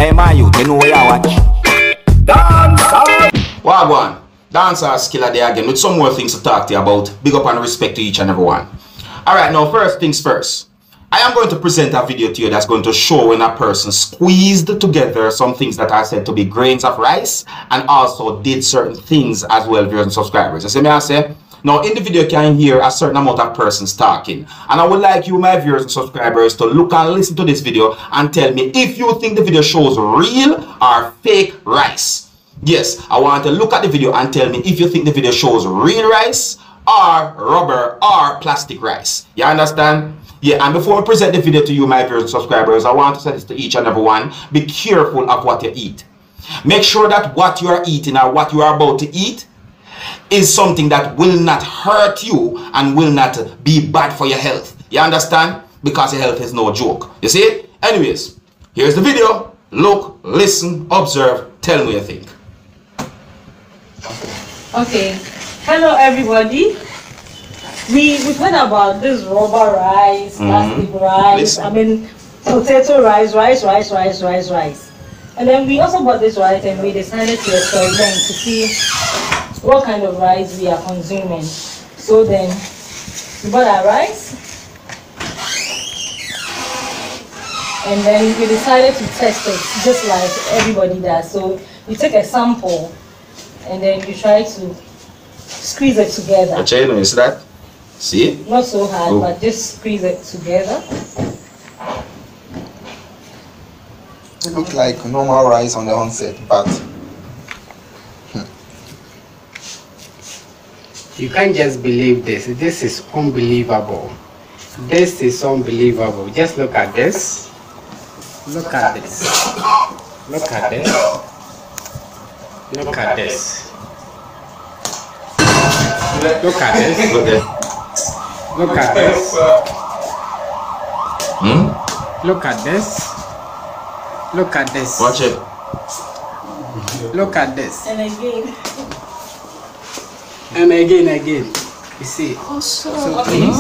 Hey man, you know where you watch. Dancehall. Wagwan, Dancehall skilla there again with some more things to talk to you about. Big up and respect to each and every one. Alright, now first things first. I am going to present a video to you that's going to show when a person squeezed together some things that are said to be grains of rice and also did certain things as well, viewers and subscribers. You see me I say? Now in the video you can hear a certain amount of persons talking, and I would like you, my viewers and subscribers, to look and listen to this video and tell me if you think the video shows real or fake rice. Yes, I want to look at the video and tell me if you think the video shows real rice or rubber or plastic rice. You understand? Yeah, and before I present the video to you, my viewers and subscribers, I want to say this to each and every one. Be careful of what you eat. Make sure that what you are eating or what you are about to eat is something that will not hurt you and will not be bad for your health. You understand? Because your health is no joke. You see? Anyways, here's the video. Look, listen, observe, tell me what you think. Okay. Hello everybody. We've heard about this rubber rice, plastic rice, Listen. I mean potato rice. And then we also bought this rice and we decided to experiment to see what kind of rice we are consuming. So then we bought our rice and then we decided to test it just like everybody does. So you take a sample and then you try to squeeze it together. Okay, you know, is that? See? Not so hard, but just squeeze it together. It looks like normal rice on the onset, but you can't just believe this. This is unbelievable. This is unbelievable. Just look at this. Look at this. Look at this. Look at this. Look at this. Look at this. Look at this. Look at this. Watch it. Look at this. And again. And again. You see. So please.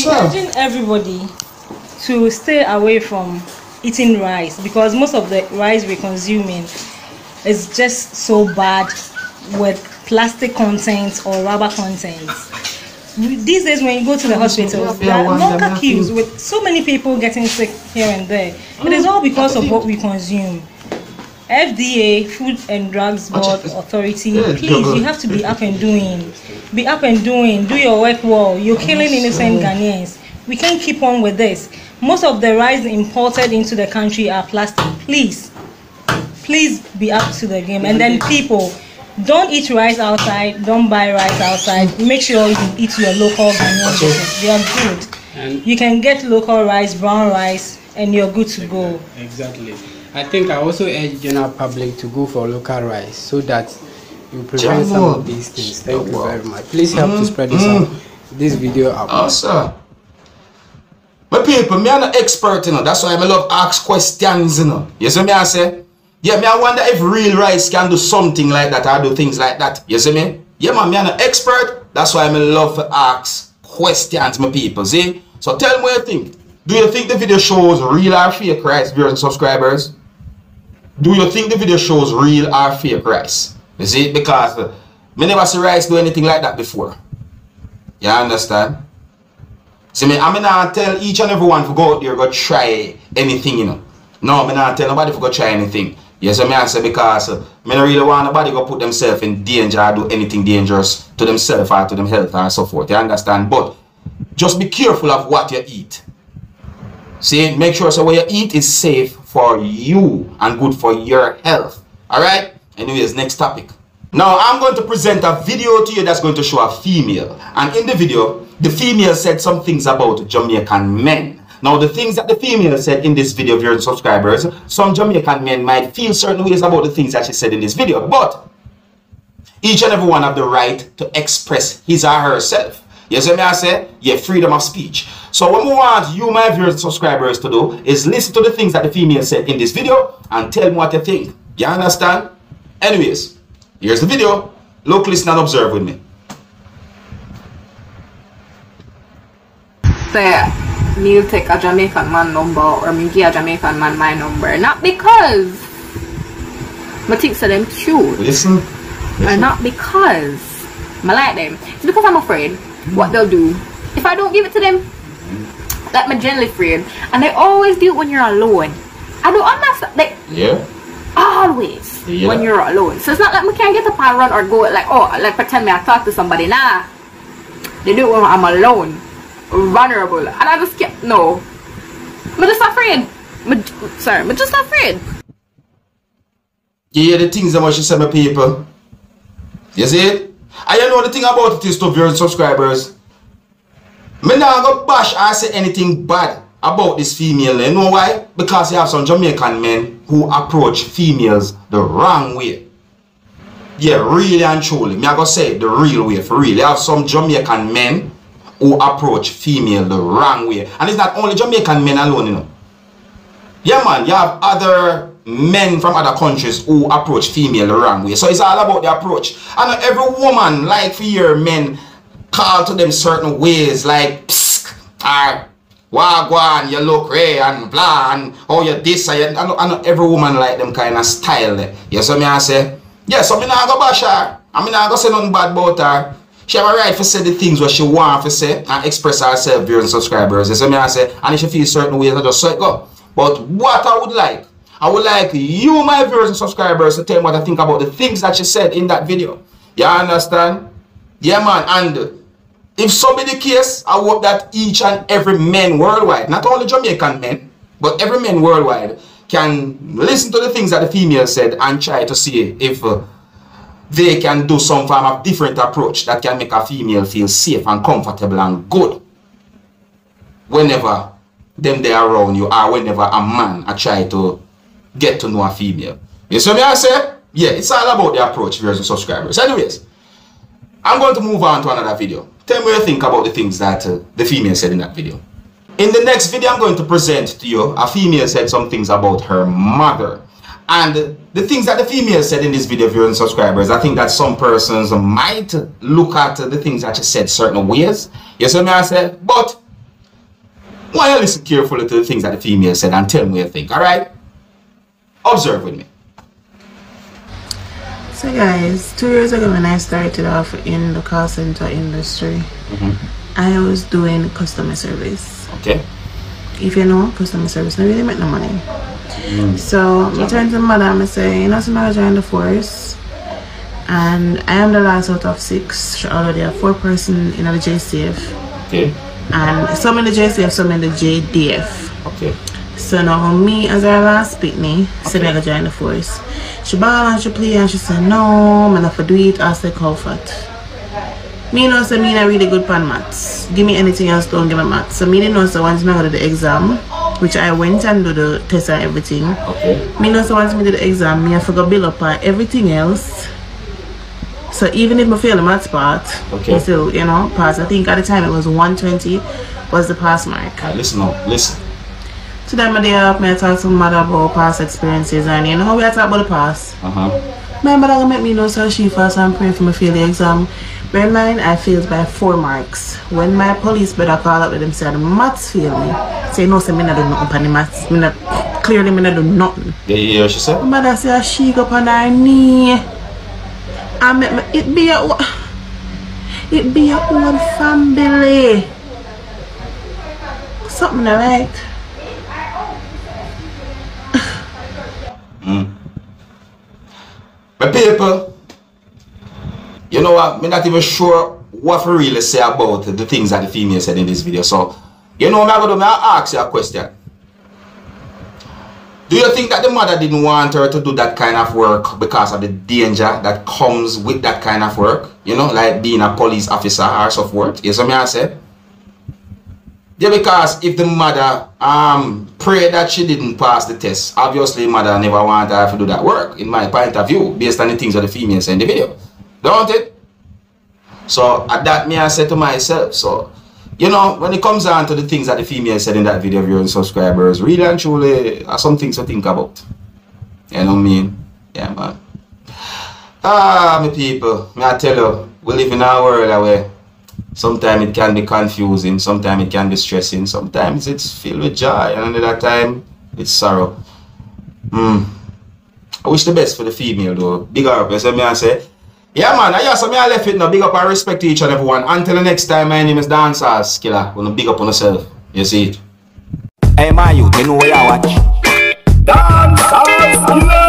We urging everybody to stay away from eating rice because most of the rice we're consuming is just so bad with plastic contents or rubber contents. These days when you go to the hospitals, there are longer queues with so many people getting sick here and there. It is all because of what we consume. FDA, Food and Drugs Board Authority, please, you have to be up and doing. Be up and doing. Do your work well. You're killing innocent Ghanaians. We can't keep on with this. Most of the rice imported into the country are plastic. Please be up to the game. And then people, don't eat rice outside. Don't buy rice outside. Make sure you eat your local Ghanaian dishes. They are good. And you can get local rice, brown rice, and you're good to go. Exactly. I think I also urge general public to go for local rice so that you prevent some of these things. Thank you very much. Please help to spread this video out. Awesome. My people, me am an expert, you know. That's why I love ask questions, you know. You see me I say? Yeah, me I wonder if real rice can do something like that or do things like that. You see me? Yeah, man, me am an expert. That's why I love to ask questions, my people. See? So tell me what you think. Do you think the video shows real or fake rice, viewers and subscribers? Do you think the video shows real or fake rice? You see? Because me never see rice do anything like that before. You understand? See me, I'm not tell each and everyone to go out there go try anything, you know. No, I'm not tell nobody to go try anything. Yes, I say because I don't really want nobody to put themselves in danger or do anything dangerous to themselves or to them health and so forth. You understand? But just be careful of what you eat. See, make sure so what you eat is safe for you and good for your health. Alright? Anyways, next topic. Now I'm going to present a video to you that's going to show a female. And in the video, the female said some things about Jamaican men. Now the things that the female said in this video, viewers and subscribers, some Jamaican men might feel certain ways about the things that she said in this video. But each and every one have the right to express his or herself. Yes, I say, yeah, freedom of speech. So what we want you, my viewers and subscribers, to do is listen to the things that the female said in this video and tell me what you think. You understand? Anyways, here's the video. Look, listen, and observe with me. There. me take a Jamaican man number or me give a Jamaican man my number. Not because I think so them cute. Listen. Or not because I like them. It's because I'm afraid what they'll do. If I don't give it to them, like I'm generally afraid. And they always do it when you're alone. I don't understand. Like, yeah. Always when you're alone. So it's not like we can't get up and run or go like, oh, like pretend me I talk to somebody. Nah. They do it when I'm alone. Vulnerable. And I just can't. No. I'm just afraid. I'm just afraid. You hear the things that she said, my people? You see it? And you know the thing about it is to viewers and subscribers. Me not go bash or say anything bad about this female. You know why? Because you have some Jamaican men who approach females the wrong way. Yeah, really and truly. Me I go say it the real way, for real. You have some Jamaican men who approach female the wrong way. And it's not only Jamaican men alone, you know. Yeah, man, you have other men from other countries who approach female the wrong way. So it's all about the approach. And every woman like for your men call to them certain ways like psk or wagwan, you look ray and blah and oh you this and I know every woman like them kind of style there. You see me I say? Yeah, so me not go bash her. I mean I go say nothing bad about her. She have a right to say the things what she want to say and express herself viewers and subscribers. You see me I say? And if she feels certain ways I just say it go. But what I would like you, my viewers and subscribers, to tell me what I think about the things that she said in that video. You understand? Yeah, man. And if so be the case, I hope that each and every man worldwide, not only Jamaican men, but every man worldwide, can listen to the things that the female said and try to see if they can do some form of different approach that can make a female feel safe and comfortable and good whenever them they are around you or whenever a man I try to get to know a female. You see me I say? Yeah, it's all about the approach, viewers and subscribers. Anyways, I'm going to move on to another video. Tell me what you think about the things that the female said in that video. In the next video, I'm going to present to you a female said some things about her mother. And the things that the female said in this video, viewers and subscribers, I think that some persons might look at the things that she said certain ways. You see me I say? But why don't you listen carefully to the things that the female said and tell me what you think, alright? Observe with me. So guys, 2 years ago when I started off in the call center industry, I was doing customer service. Okay. If you know, customer service, I really make no money. So I turned to my mother and say, you know, so I joined the force. And I am the last out of 6. She already have 4 persons in the JCF. Okay. And some in the JCF, some in the JDF. Okay. So now me as her last Pitney said I join the force. She ball and she play and she said no, man have to do it as they call for it. Me know say me not really good pan maths. Give me anything else, don't give me maths. So me didn't know so once me go to the exam, which I went and do the test and everything. Okay. Me know so once me do the exam, me have to go build up everything else. So even if I fail the maths part, okay, still, you know, pass. I think at the time it was 120 was the pass mark. Listen now, listen. So then I talk to my mother about past experiences and you know we talk about the past. My mother make me know so she fast and pray for me fail the exam. Bear in mind I failed by 4 marks. When my police brother call up with them said maths fail me. Say no, say me not do nothing on the maths. Me not clearly me not do nothing. Yeah, you hear what she said? My mother say she go up on her knee. And make me, it be your own family. Something right. But people, you know what, I'm not even sure what to really say about the things that the female said in this video. So, you know what I'm going to ask you a question. Do you think that the mother didn't want her to do that kind of work because of the danger that comes with that kind of work? You know, like being a police officer or so forth. You see what I said? Yeah, because if the mother prayed that she didn't pass the test, obviously mother never wanted her to do that work, in my point of view, based on the things that the female said in the video. Don't it? So at that me I said to myself, so you know, when it comes down to the things that the female said in that video, viewers and subscribers, really and truly are some things to think about. You know what I mean? Yeah, man. My people, may I tell you, we live in a world where Sometimes it can be confusing, sometimes it can be stressing, sometimes it's filled with joy, and another time it's sorrow. I wish the best for the female though. Big up, you see me I say. Yeah man, I just me I left it now. Big up and respect to each and everyone. Until the next time, my name is Dancehall Skilla. Wanna big up on yourself. You see it. Hey my youth, you know where you watch. Dancehall Skilla.